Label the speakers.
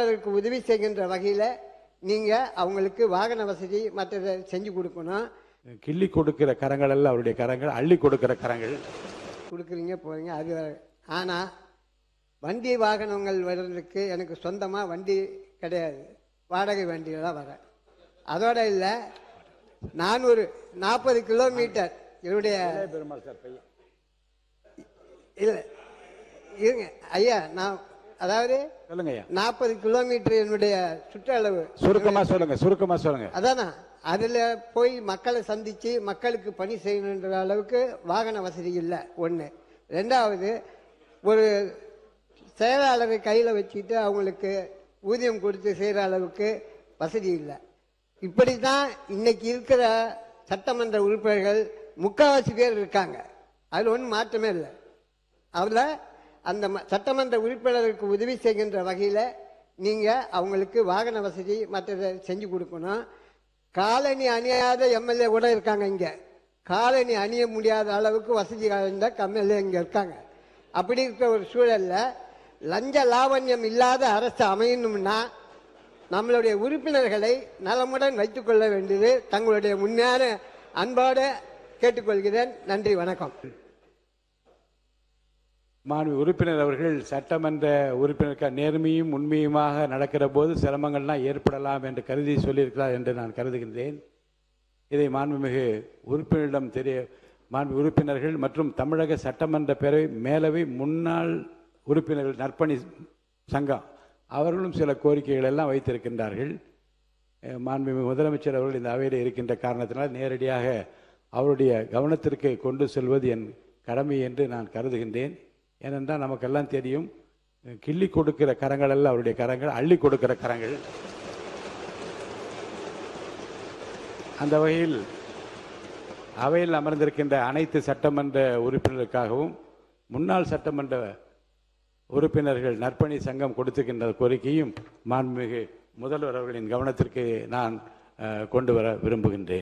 Speaker 1: அதற்கு உதவி செய்கின்ற வகையில் நீங்கள் அவங்களுக்கு வாகன வசதி மற்றதை செஞ்சு கொடுக்கணும்.
Speaker 2: கிள்ளி கொடுக்கிற கரங்கள் எல்லாம் அவருடைய கரங்கள், அள்ளி கொடுக்கிற கரங்கள்
Speaker 1: கொடுக்குறீங்க போகிறீங்க. அது ஆனால் வண்டி வாகனங்கள் வர்றதுக்கு எனக்கு சொந்தமாக வண்டி கிடையாது, வாடகை வண்டியில் தான் வரேன். அதோட இல்லை, நான் ஒரு 40 கிலோமீட்டர் என்னுடைய இல்லை இருங்க ஐயா, நான் அதாவது
Speaker 2: சொல்லுங்க
Speaker 1: 40 கிலோமீட்டர் என்னுடைய சுற்றளவு.
Speaker 2: சுருக்கமா சொல்லுங்க.
Speaker 1: அதானா அதில் போய் மக்களை சந்தித்து மக்களுக்கு பணி செய்யணுன்ற அளவுக்கு வாகன வசதி இல்லை ஒன்று. ரெண்டாவது, ஒரு செயலாளரை கையில் வச்சுக்கிட்டு அவங்களுக்கு ஊதியம் கொடுத்து செய்கிற அளவுக்கு வசதி இல்லை. இப்படி தான் இன்னைக்கு இருக்கிற சட்டமன்ற உறுப்பினர்கள் முக்கால்வாசி பேர் இருக்காங்க. அதில் ஒன்றும் மாற்றமே இல்லை. அதில் அந்த சட்டமன்ற உறுப்பினருக்கு உதவி செய்கின்ற வகையில் நீங்கள் அவங்களுக்கு வாகன வசதி மற்றதை செஞ்சு கொடுக்கணும். காலனி அணியாத எம்எல்ஏ கூட இருக்காங்க இங்கே. காலனி அணிய முடியாத அளவுக்கு வசதி வாய்ந்த எம்எல்ஏ இங்கே இருக்காங்க. அப்படி இருக்கிற ஒரு சூழலில் லஞ்ச லாவண்யம் இல்லாத அரசு அமையணும்னா நம்மளுடைய உறுப்பினர்களை நலமுடன் வைத்துக்கொள்ள வேண்டியது தங்களுடைய உண்மையான அன்போடு கேட்டுக்கொள்கிறேன். நன்றி, வணக்கம்.
Speaker 2: மாண்பு உறுப்பினர் அவர்கள் சட்டமன்ற உறுப்பினருக்கு நேர்மையும் உண்மையுமாக நடக்கிற போது சிரமங்கள்லாம் ஏற்படலாம் என்று கருதி சொல்லியிருக்கிறார் என்று நான் கருதுகின்றேன். இதை மாண்புமிகு உறுப்பினரிடம் மாண்பு உறுப்பினர்கள் மற்றும் தமிழக சட்டமன்ற பேரவை மேலவை முன்னாள் உறுப்பினர்கள் நற்பணி சங்கம் அவர்களும் சில கோரிக்கைகள் எல்லாம் வைத்திருக்கின்றார்கள். மாண்புமிகு முதலமைச்சர் அவர்கள் இந்த அவையில் இருக்கின்ற காரணத்தினால் நேரடியாக அவருடைய கவனத்திற்கு கொண்டு செல்வது என் கடமை என்று நான் கருதுகின்றேன். ஏனென்றால் நமக்கெல்லாம் தெரியும், கிள்ளி கொடுக்கிற கரங்கள் எல்லாம் அவருடைய கரங்கள், அள்ளி கொடுக்கிற கரங்கள். அந்த வகையில் அவையில் அமர்ந்திருக்கின்ற அனைத்து சட்டமன்ற உறுப்பினர்களுக்காகவும் முன்னாள் சட்டமன்ற உறுப்பினர்கள் நற்பணி சங்கம் கொடுத்திருக்கின்ற கோரிக்கையும் மாண்புமிகு முதல்வர் அவர்களின் கவனத்திற்கு நான் கொண்டு வர விரும்புகின்றேன்.